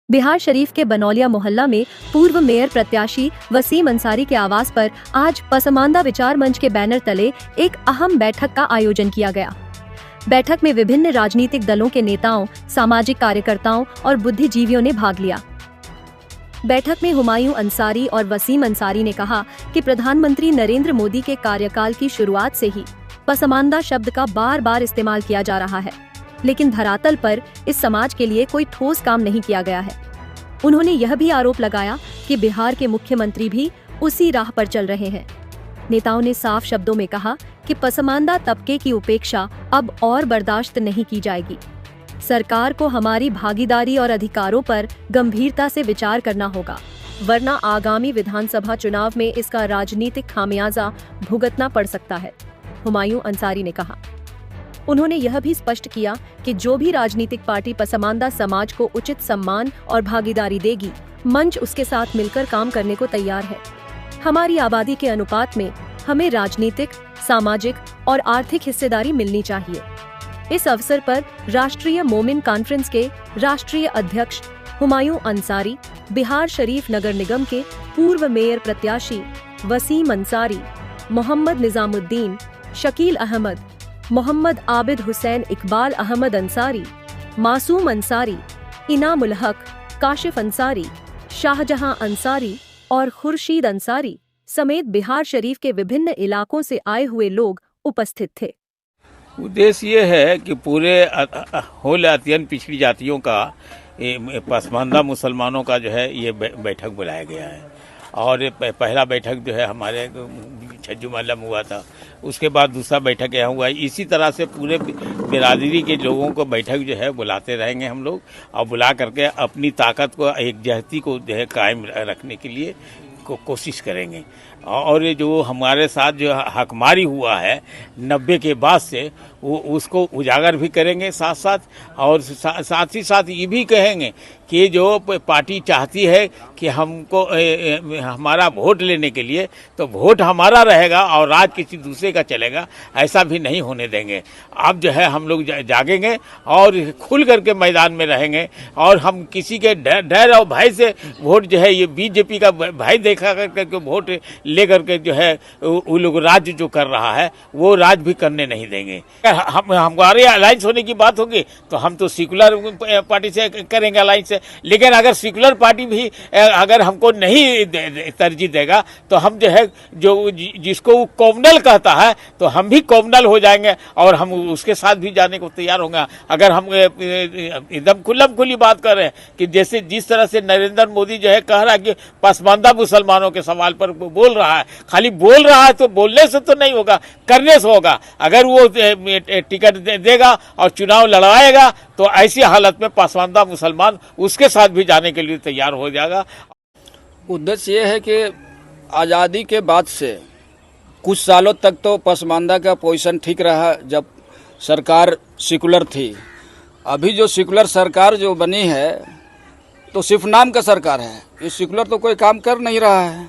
बिहार शरीफ के बनौलिया मोहल्ला में पूर्व मेयर प्रत्याशी वसीम अंसारी के आवास पर आज पसमानदा विचार मंच के बैनर तले एक अहम बैठक का आयोजन किया गया। बैठक में विभिन्न राजनीतिक दलों के नेताओं, सामाजिक कार्यकर्ताओं और बुद्धिजीवियों ने भाग लिया। बैठक में हुमायूं अंसारी और वसीम अंसारी ने कहा कि प्रधानमंत्री नरेंद्र मोदी के कार्यकाल की शुरुआत से ही पसमानदा शब्द का बार बार इस्तेमाल किया जा रहा है, लेकिन धरातल पर इस समाज के लिए कोई ठोस काम नहीं किया गया है। उन्होंने यह भी आरोप लगाया कि बिहार के मुख्यमंत्री भी उसी राह पर चल रहे हैं। नेताओं ने साफ शब्दों में कहा कि पसमानदा तबके की उपेक्षा अब और बर्दाश्त नहीं की जाएगी। सरकार को हमारी भागीदारी और अधिकारों पर गंभीरता से विचार करना होगा, वरना आगामी विधानसभा चुनाव में इसका राजनीतिक खामियाजा भुगतना पड़ सकता है, हुमायूं अंसारी ने कहा। उन्होंने यह भी स्पष्ट किया कि जो भी राजनीतिक पार्टी पसमानदा समाज को उचित सम्मान और भागीदारी देगी, मंच उसके साथ मिलकर काम करने को तैयार है। हमारी आबादी के अनुपात में हमें राजनीतिक, सामाजिक और आर्थिक हिस्सेदारी मिलनी चाहिए। इस अवसर पर राष्ट्रीय मोमिन कॉन्फ्रेंस के राष्ट्रीय अध्यक्ष हुमायूं अंसारी, बिहार शरीफ नगर निगम के पूर्व मेयर प्रत्याशी वसीम अंसारी, मोहम्मद निजामुद्दीन, शकील अहमद, मोहम्मद आबिद हुसैन, इकबाल अहमद अंसारी, मासूम अंसारी, इनामुल हक, काशिफ अंसारी, शाहजहां अंसारी और खुर्शीद अंसारी समेत बिहार शरीफ के विभिन्न इलाकों से आए हुए लोग उपस्थित थे। उद्देश्य ये है कि पूरे होल अत्यंत पिछड़ी जातियों का, पसमानदा मुसलमानों का जो है ये बैठक बुलाया गया है। और पहला बैठक जो है हमारे छज्जू मोहल्ला में हुआ था, उसके बाद दूसरा बैठक यहाँ हुआ है। इसी तरह से पूरे बिरादरी के लोगों को बैठक जो है बुलाते रहेंगे हम लोग, और बुला करके अपनी ताकत को, एकजहती को जो है कायम रखने के लिए कोशिश करेंगे। और ये जो हमारे साथ जो हकमारी हुआ है 90 के बाद से, वो उसको उजागर भी करेंगे साथ साथ, और साथ ही साथ ये भी कहेंगे कि जो पार्टी चाहती है कि हमको हमारा वोट लेने के लिए, तो वोट हमारा रहेगा और राज किसी दूसरे का चलेगा, ऐसा भी नहीं होने देंगे। अब जो है हम लोग जागेंगे और खुल करके मैदान में रहेंगे, और हम किसी के डर और भय से वोट जो है, ये बीजेपी का भय देखा करके वोट ले करके जो है वो लोग राज जो कर रहा है वो राज भी करने नहीं देंगे। हमारे अलायंस होने की बात होगी तो हम तो सेकुलर पार्टी से करेंगे अलायंस, लेकिन अगर सेकुलर पार्टी भी अगर हमको नहीं तरजीह देगा तो हम जो है, जो जिसको वो कॉमनल कहता है, तो हम भी कॉमनल हो जाएंगे और हम उसके साथ भी जाने को तैयार होंगे। अगर हम एकदम खुली बात कर रहे हैं कि जैसे जिस तरह से नरेंद्र मोदी जो है कह रहा है कि पसमानदा मुसलमानों के सवाल पर बोल रहा है, खाली बोल रहा है, तो बोलने से तो नहीं होगा, करने से होगा। अगर वो टिकट देगा और चुनाव लड़वाएगा तो ऐसी हालत में पसमानदा मुसलमान उसके साथ भी जाने के लिए तैयार हो जाएगा। उद्देश्य ये है कि आज़ादी के बाद से कुछ सालों तक तो पसमानदा का पोजीशन ठीक रहा जब सरकार सेकुलर थी। अभी जो सेकुलर सरकार जो बनी है तो सिर्फ नाम का सरकार है, ये सेकुलर तो कोई काम कर नहीं रहा है।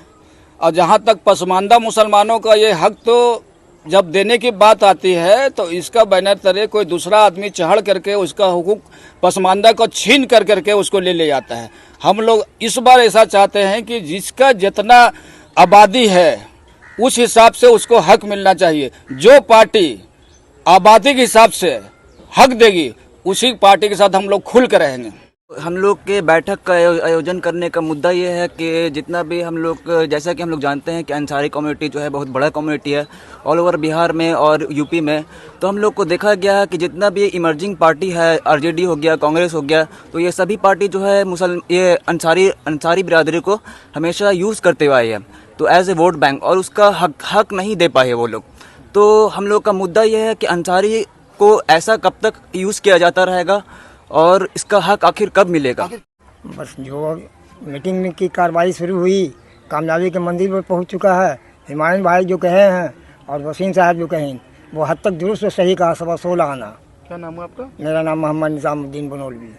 और जहाँ तक पसमानदा मुसलमानों का ये हक, तो जब देने की बात आती है तो इसका बैनर तले कोई दूसरा आदमी चढ़ करके उसका हुकूक पसमानदा को छीन करके उसको ले जाता है। हम लोग इस बार ऐसा चाहते हैं कि जिसका जितना आबादी है उस हिसाब से उसको हक मिलना चाहिए। जो पार्टी आबादी के हिसाब से हक देगी उसी पार्टी के साथ हम लोग खुल कर रहेंगे। हम लोग के बैठक का आयोजन करने का मुद्दा ये है कि जितना भी हम लोग, जैसा कि हम लोग जानते हैं कि अंसारी कम्युनिटी जो है बहुत बड़ा कम्युनिटी है ऑल ओवर बिहार में और यूपी में, तो हम लोग को देखा गया है कि जितना भी इमर्जिंग पार्टी है, आरजेडी हो गया, कांग्रेस हो गया, तो ये सभी पार्टी जो है ये अंसारी बिरादरी को हमेशा यूज़ करते हुए आई है, तो एज ए वोट बैंक, और उसका हक नहीं दे पाए वो लोग। तो हम लोग का मुद्दा ये है कि अंसारी को ऐसा कब तक यूज़ किया जाता रहेगा और इसका हक आखिर कब मिलेगा। बस जो मीटिंग की कार्रवाई शुरू हुई, कामयाबी के मंदिर पर पहुंच चुका है। हुमायूं भाई जो कहे हैं और वसीम साहब जो कहें वो हद तक दुरुस्त और सही कहा। 16:15 आना। क्या नाम है आपका? मेरा नाम मोहम्मद निजामुद्दीन बनौलवी।